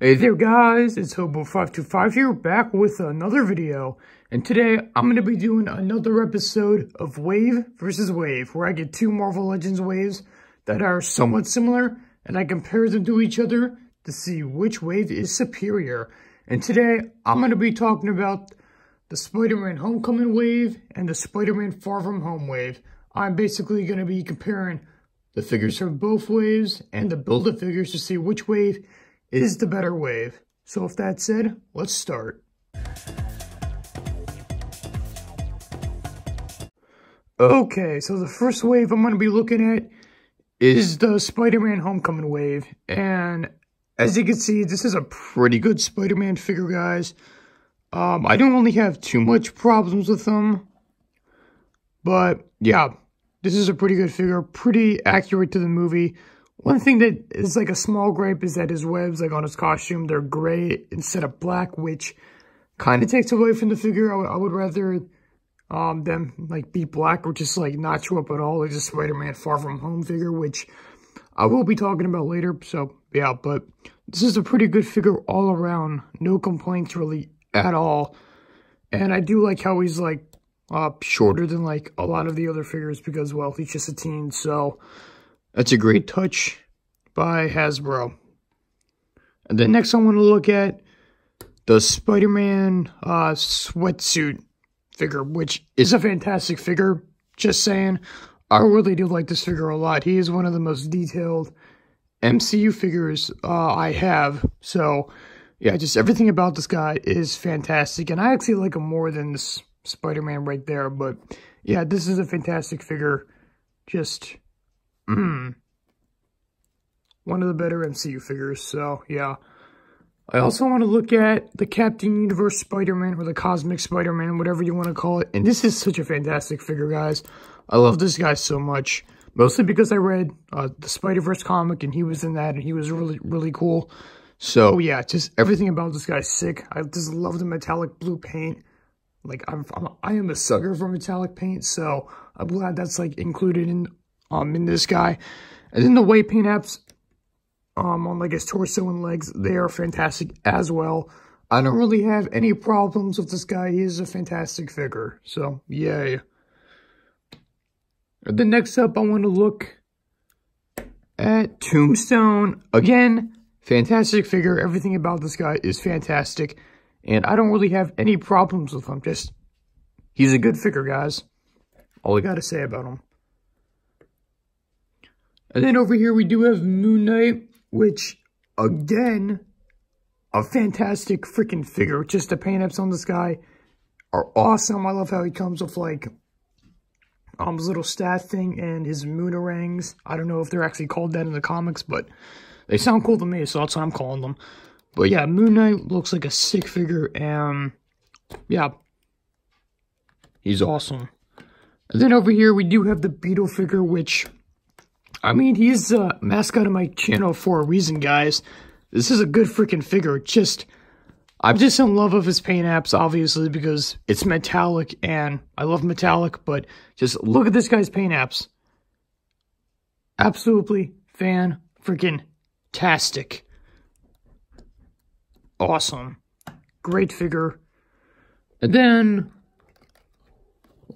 Hey there guys, it's Hobo525 here, back with another video, and today I'm going to be doing another episode of Wave vs. Wave, where I get two Marvel Legends waves that are somewhat similar, and I compare them to each other to see which wave is superior. And today, I'm going to be talking about the Spider-Man Homecoming wave and the Spider-Man Far From Home wave. I'm basically going to be comparing the figures from both waves and the Build-A figures to see which wave is the better wave. So with that said, let's start. Okay, so the first wave I'm going to be looking at is the Spider-Man Homecoming wave. And as you can see, this is a pretty good Spider-Man figure, guys. I don't really have too much problems with them. But yeah, this is a pretty good figure, pretty accurate to the movie. One thing that is like a small gripe is that his webs, like on his costume, they're gray instead of black, which kind of takes away from the figure. I would rather them like be black or just like not show up at all. Like a Spider-Man Far From Home figure, which I will be talking about later. So yeah, but this is a pretty good figure all around. No complaints really at all. And I do like how he's like shorter than like a lot of the other figures because, well, he's just a teen, so that's a great touch by Hasbro. And then next I want to look at the Spider-Man sweatsuit figure, which is a fantastic figure. Just saying, I really do like this figure a lot. He is one of the most detailed MCU figures I have. So, yeah, just everything about this guy is fantastic. And I actually like him more than this Spider-Man right there. But, yeah, this is a fantastic figure. Just one of the better MCU figures, so yeah. I also want to look at the Captain Universe Spider-Man, or the Cosmic Spider-Man, whatever you want to call it. And this is such a fantastic figure, guys. I love this guy so much. Mostly because I read the Spider-Verse comic, and he was in that, and he was really, really cool. So yeah, just everything about this guy's sick. I just love the metallic blue paint. Like, I am a sucker for metallic paint, so I'm glad that's, like, included in this guy. And then the weight paint apps on like his torso and legs, they are fantastic as well. I don't really have any problems with this guy. He is a fantastic figure, so yay. And then next up, I want to look at Tombstone. Again, fantastic figure. Everything about this guy is fantastic, and I don't really have any problems with him. Just, he's a good figure, guys. All I gotta say about him. And then over here we do have Moon Knight, which, again, a fantastic freaking figure. Just the paint-ups on this guy are awesome. I love how he comes with, like, his little staff thing and his moonarangs. I don't know if they're actually called that in the comics, but they sound cool to me, so that's what I'm calling them. But yeah, Moon Knight looks like a sick figure, and yeah, he's awesome. And then over here we do have the Beetle figure, which, I mean, he's a mascot of my channel for a reason, guys. This is a good freaking figure. I'm just in love with his paint apps, obviously, because it's metallic, and I love metallic, but just look at this guy's paint apps. Absolutely fan-freaking-tastic. Awesome. Great figure. And then,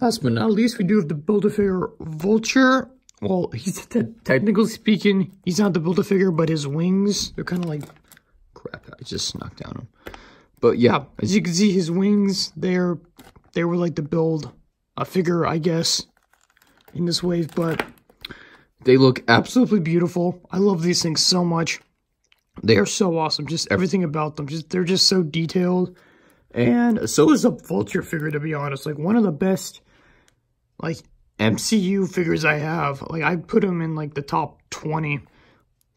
last but not least, we do have the Build-A-Figure Vulture. Well, he's technically speaking, he's not the Build-A-Figure, but his wings, they're kind of like, crap, I just knocked down him. But yeah, as you can see, his wings, they were like the Build-A-Figure, I guess, in this wave, but they look absolutely beautiful. I love these things so much. They are so awesome, just everything about them, they're just so detailed. And so is the Vulture figure, to be honest, like one of the best, like, MCU figures I have. Like, I put him in, like, the top 20.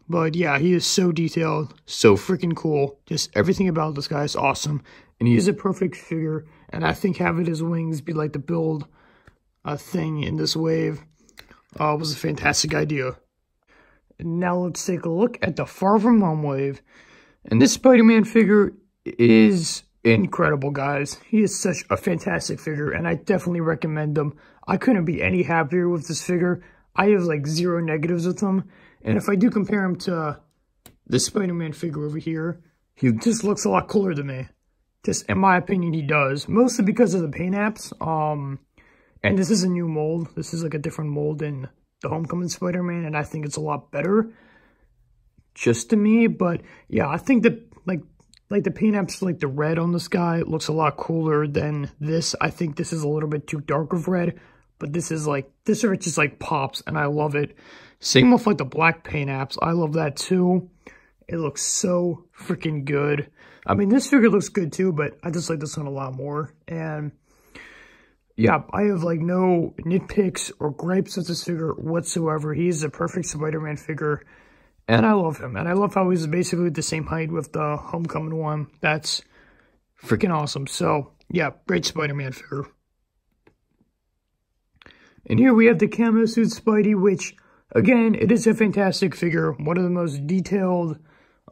But, yeah, he is so detailed. So freaking cool. Just everything about this guy is awesome. And he is a perfect figure. And I think having his wings be, like, the build thing in this wave was a fantastic idea. And now let's take a look at the Far From Home wave. And this Spider-Man figure is incredible, guys. He is such a fantastic figure, and I definitely recommend him. I couldn't be any happier with this figure. I have like 0 negatives with him, and if I do compare him to the Spider-Man figure over here, he just looks a lot cooler to me. Just in my opinion, he does. Mostly because of the paint apps. And this is a new mold. This is like a different mold than the Homecoming Spider-Man, and I think it's a lot better. Just to me, but yeah, I think that like the paint apps, like the red on this guy looks a lot cooler than this. I think this is a little bit too dark of red, but this is like, this red just like pops, and I love it. Same with like the black paint apps. I love that too. It looks so freaking good. I mean, this figure looks good too, but I just like this one a lot more. And yeah, I have like no nitpicks or gripes with this figure whatsoever. He is a perfect Spider-Man figure, and I love him. And I love how he's basically the same height with the Homecoming one. That's freaking awesome. So yeah, great Spider-Man figure. And here we have the Camo Suit Spidey, which, again, it is a fantastic figure. One of the most detailed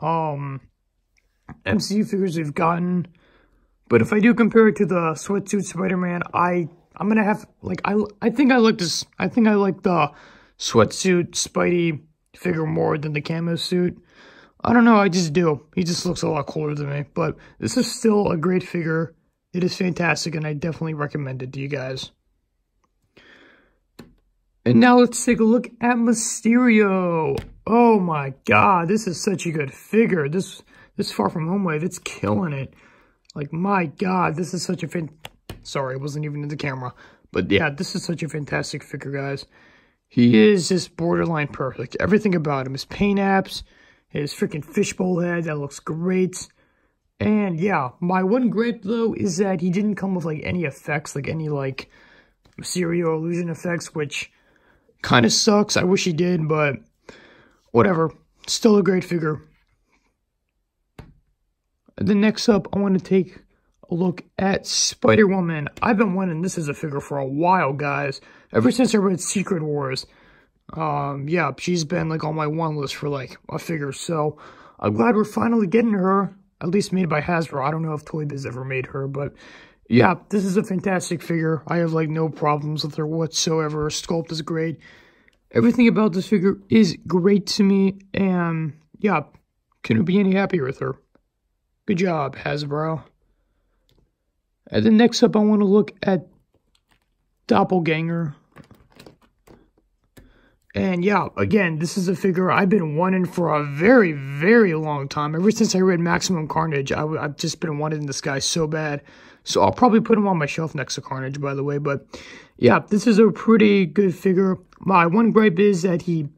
MCU figures we've gotten. But if I do compare it to the Sweatsuit Spider-Man, I'm gonna have, like, I think I like this. I think I like the Sweatsuit Spidey figure more than the Camo Suit. I don't know, I just do. He just looks a lot cooler than me. But this is still a great figure. It is fantastic, and I definitely recommend it to you guys. And now let's take a look at Mysterio. Oh my god, this is such a good figure. This Far From Home wave, it's killing it. Like, my god, this is such a sorry, I wasn't even in the camera. But yeah, this is such a fantastic figure, guys. He is just borderline perfect. Everything about him, his paint apps, his freaking fishbowl head, that looks great. And yeah, my one gripe though is that he didn't come with like any effects, like any like Mysterio illusion effects, which kind of sucks. I wish he did, but whatever. Still a great figure. And then next up, I want to take a look at Spider-Woman. I've been wanting this as a figure for a while, guys. Ever since I read Secret Wars. Yeah, she's been like on my want list for like a figure. So I'm glad we're finally getting her, at least made by Hasbro. I don't know if Toy Biz ever made her, but yeah, this is a fantastic figure. I have like no problems with her whatsoever. Her sculpt is great. Everything about this figure is great to me, and yeah, couldn't be any happier with her. Good job, Hasbro. And then next up, I want to look at Doppelganger. And yeah, again, this is a figure I've been wanting for a very, very long time. Ever since I read Maximum Carnage, I've just been wanting this guy so bad. So I'll probably put him on my shelf next to Carnage, by the way. But yeah, this is a pretty good figure. My one gripe is that he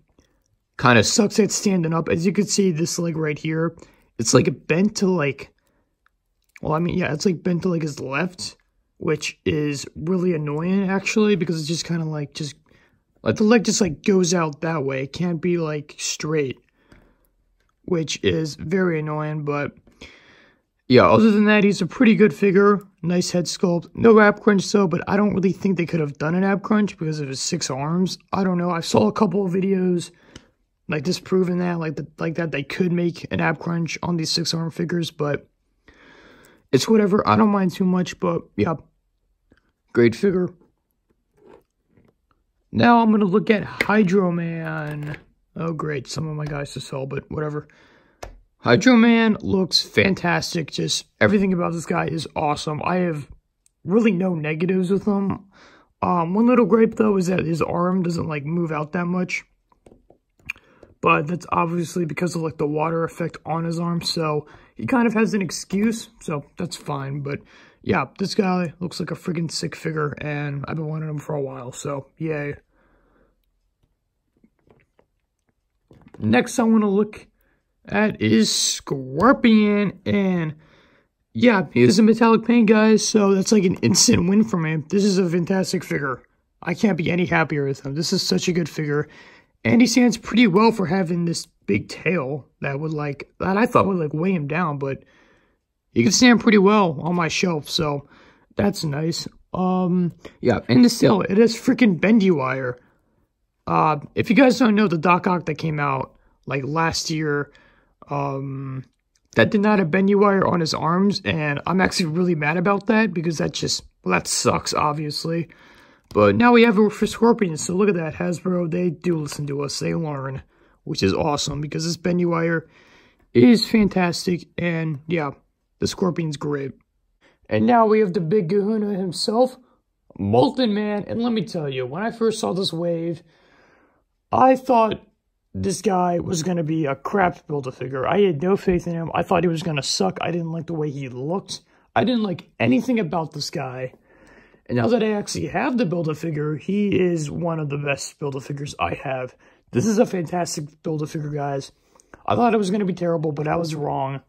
kind of sucks at standing up. As you can see, this leg right here, it's like bent to like, well, I mean, yeah, it's like bent to like his left, which is really annoying actually, because it's just kind of like, like the leg just like goes out that way. It can't be like straight, which is very annoying. But yeah, other than that, he's a pretty good figure. Nice head sculpt. No ab crunch though, but I don't really think they could have done an ab crunch because of his 6 arms. I don't know. I saw a couple of videos like disproving that, like that they could make an ab crunch on these 6 arm figures, but it's whatever. I don't mind too much, but yeah, great figure. Now I'm going to look at Hydro Man. Oh, great. Some of my guys to sell, but whatever. Hydro Man looks fantastic. Just everything about this guy is awesome. I have really no negatives with him. One little gripe, though, is that his arm doesn't, like, move out that much. But that's obviously because of, like, the water effect on his arm. So he kind of has an excuse. So that's fine. But yeah, this guy looks like a freaking sick figure, and I've been wanting him for a while, so yay. Next I want to look at is Scorpion, and yeah, he is a metallic paint, guys, so that's like an instant win for me. This is a fantastic figure. I can't be any happier with him. This is such a good figure, and he stands pretty well for having this big tail that I thought would like weigh him down, but he can stand pretty well on my shelf, so that's nice. Yeah, and the tail, it has freaking bendy wire. If you guys don't know, the Doc Ock that came out, like, last year, that did not have bendy wire on his arms, and I'm actually really mad about that, because that just, well, that sucks, obviously. But now we have it for Scorpion, so look at that, Hasbro, they do listen to us, they learn, which is awesome, because this bendy wire is fantastic, and yeah, the Scorpion's great. And now we have the big kahuna himself, Molten Man, and let me tell you, when I first saw this wave, I thought this guy was going to be a crap Build-A-Figure. I had no faith in him. I thought he was going to suck. I didn't like the way he looked. I didn't like anything about this guy. And now that I actually have the Build-A-Figure, he is one of the best Build-A-Figures I have. This is a fantastic Build-A-Figure, guys. I thought it was going to be terrible, but I was wrong.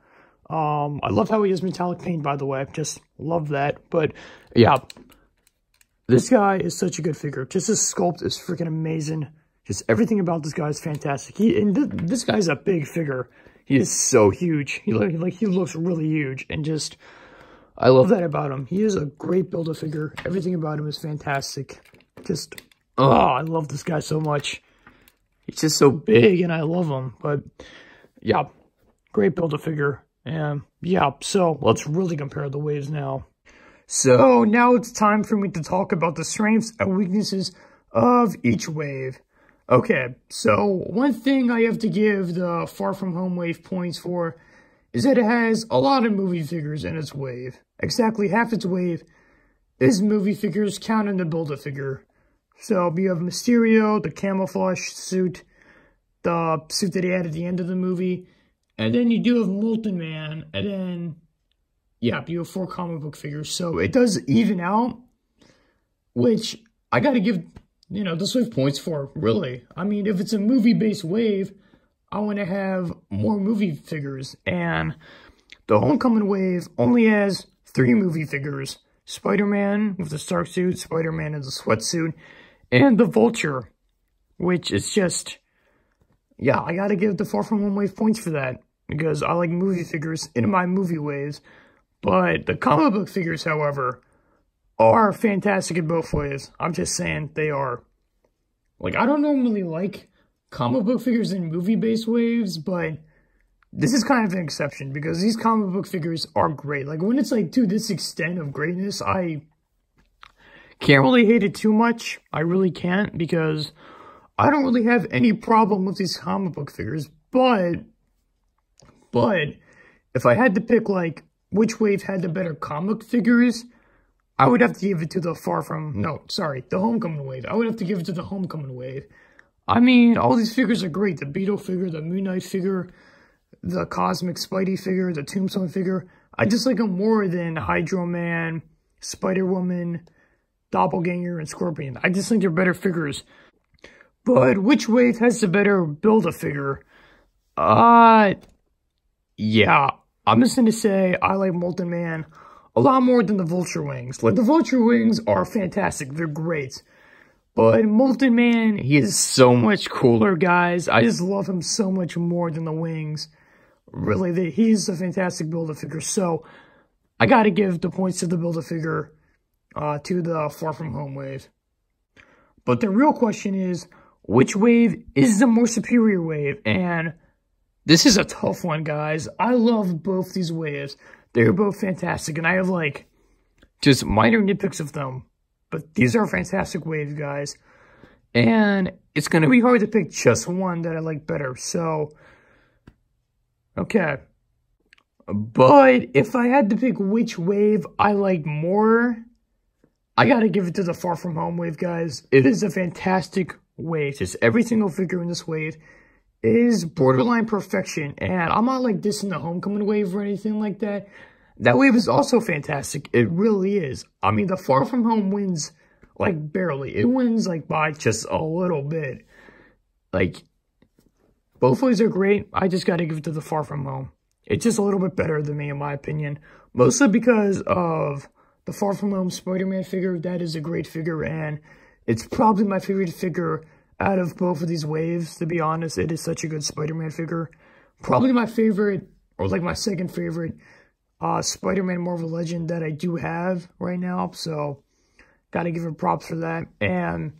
I love how he has metallic paint, by the way. Just love that. But, yeah. This guy is such a good figure. Just his sculpt is freaking amazing. Just everything about this guy is fantastic. This guy's a big figure. He is so huge. He looks really huge. And just, I love that about him. He is a great Build-A-Figure. Everything about him is fantastic. Just, I love this guy so much. He's just so big, and I love him. But, yeah, great Build-A-Figure. And, yeah, so let's really compare the waves now. So, now it's time for me to talk about the strengths and weaknesses of each wave. Okay, so one thing I have to give the Far From Home wave points for is that it has a lot of movie figures in its wave. Exactly half its wave is movie figures counting the Build-A-Figure. So you have Mysterio, the camouflage suit, the suit that he had at the end of the movie, and then you do have Molten Man, and then, yeah, you have 4 comic book figures. So it does even out, which I gotta give, this wave points for, really. I mean, if it's a movie-based wave, I want to have more movie figures. And the Homecoming wave only has 3 movie figures. Spider-Man with the Stark suit, Spider-Man in the sweatsuit, and the Vulture, which is just, yeah, I gotta give the Far From Home wave points for that, because I like movie figures in my movie waves. But the comic book figures, however, are fantastic in both ways. I'm just saying, they are. Like, I don't normally like comic book figures in movie-based waves, but this is kind of an exception, because these comic book figures are great. Like, when it's, like, to this extent of greatness, I can't really hate it too much. I really can't, because I don't really have any problem with these comic book figures. But if I had to pick, like, which wave had the better comic figures, I would have to give it to the the Homecoming wave. I would have to give it to the Homecoming wave. I mean, all these figures are great. The Beetle figure, the Moon Knight figure, the Cosmic Spidey figure, the Tombstone figure. I just like them more than Hydro Man, Spider-Woman, Doppelganger, and Scorpion. I just think they're better figures. But which wave has the better Build-A-Figure? Yeah, I'm just going to say I like Molten Man a lot more than the Vulture wings. Like, the Vulture wings are fantastic. They're great. But Molten Man, he is so much cooler, guys. I just love him so much more than the wings. Really, he's a fantastic Build-A-Figure. So, I gotta give the points to the Build-A-Figure to the Far From Home wave. But the real question is, which wave is the more superior wave? And this is a tough one, guys. I love both these waves. They're both fantastic, and I have, like, just minor nitpicks of them. But these are fantastic waves, guys. And it's going to be hard to pick just one that I like better. So, okay. But if I had to pick which wave I like more, I got to give it to the Far From Home wave, guys. It is a fantastic wave. Just every single figure in this wave is borderline perfection. And I'm not, like, dissing the Homecoming wave or anything like that. That wave is also fantastic. It really is. I mean, the Far From Home wins, like, barely. It wins, like, by just a little bit. Like, both waves are great. I just gotta give it to the Far From Home. It's just a little bit better than me, in my opinion. Mostly because of the Far From Home Spider-Man figure. That is a great figure, and it's probably my favorite figure out of both of these waves, to be honest. It is such a good Spider-Man figure. Probably my favorite, or, like, my second favorite Spider-Man Marvel Legend that I do have right now, so gotta give it props for that. And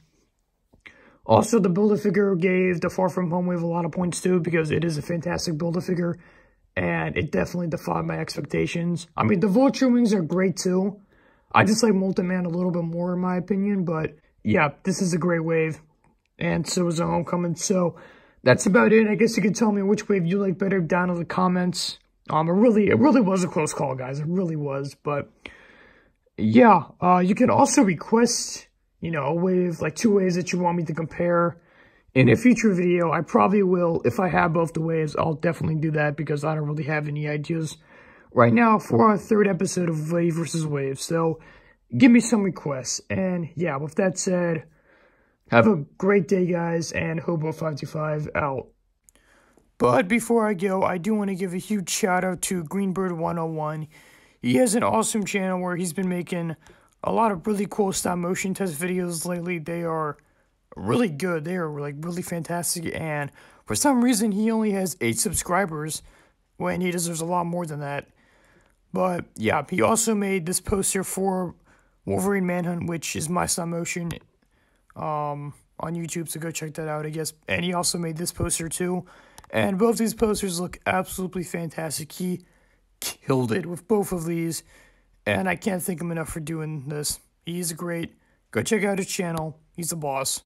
also, the Build-A-Figure gave the Far From Home wave a lot of points too, because it is a fantastic Build-A-Figure, and it definitely defied my expectations. I mean, the Vulture wings are great too. I just like Molten Man a little bit more, in my opinion, but yeah, this is a great wave, and so is the Homecoming. So that's about it. I guess you can tell me which wave you like better down in the comments. It really was a close call, guys. It really was. But yeah, you can also request, you know, a wave, like 2 waves that you want me to compare in a future video. I probably will. If I have both the waves, I'll definitely do that because I don't really have any ideas right now for our 3rd episode of Wave versus Wave. So give me some requests. And yeah, with that said, have a great day, guys, and Hobo525 out. But before I go, I do want to give a huge shout out to Greenbird101. He has an awesome channel where he's been making a lot of really cool stop motion test videos lately. They are really good. They are like really fantastic. And for some reason, he only has 8 subscribers when he deserves a lot more than that. But yeah, he also made this poster for Wolverine Manhunt, which is my stop motion on YouTube, so go check that out, I guess. And he also made this poster too, and both these posters look absolutely fantastic. He killed it with both of these, and I can't thank him enough for doing this. He's great. Go check out his channel. He's the boss.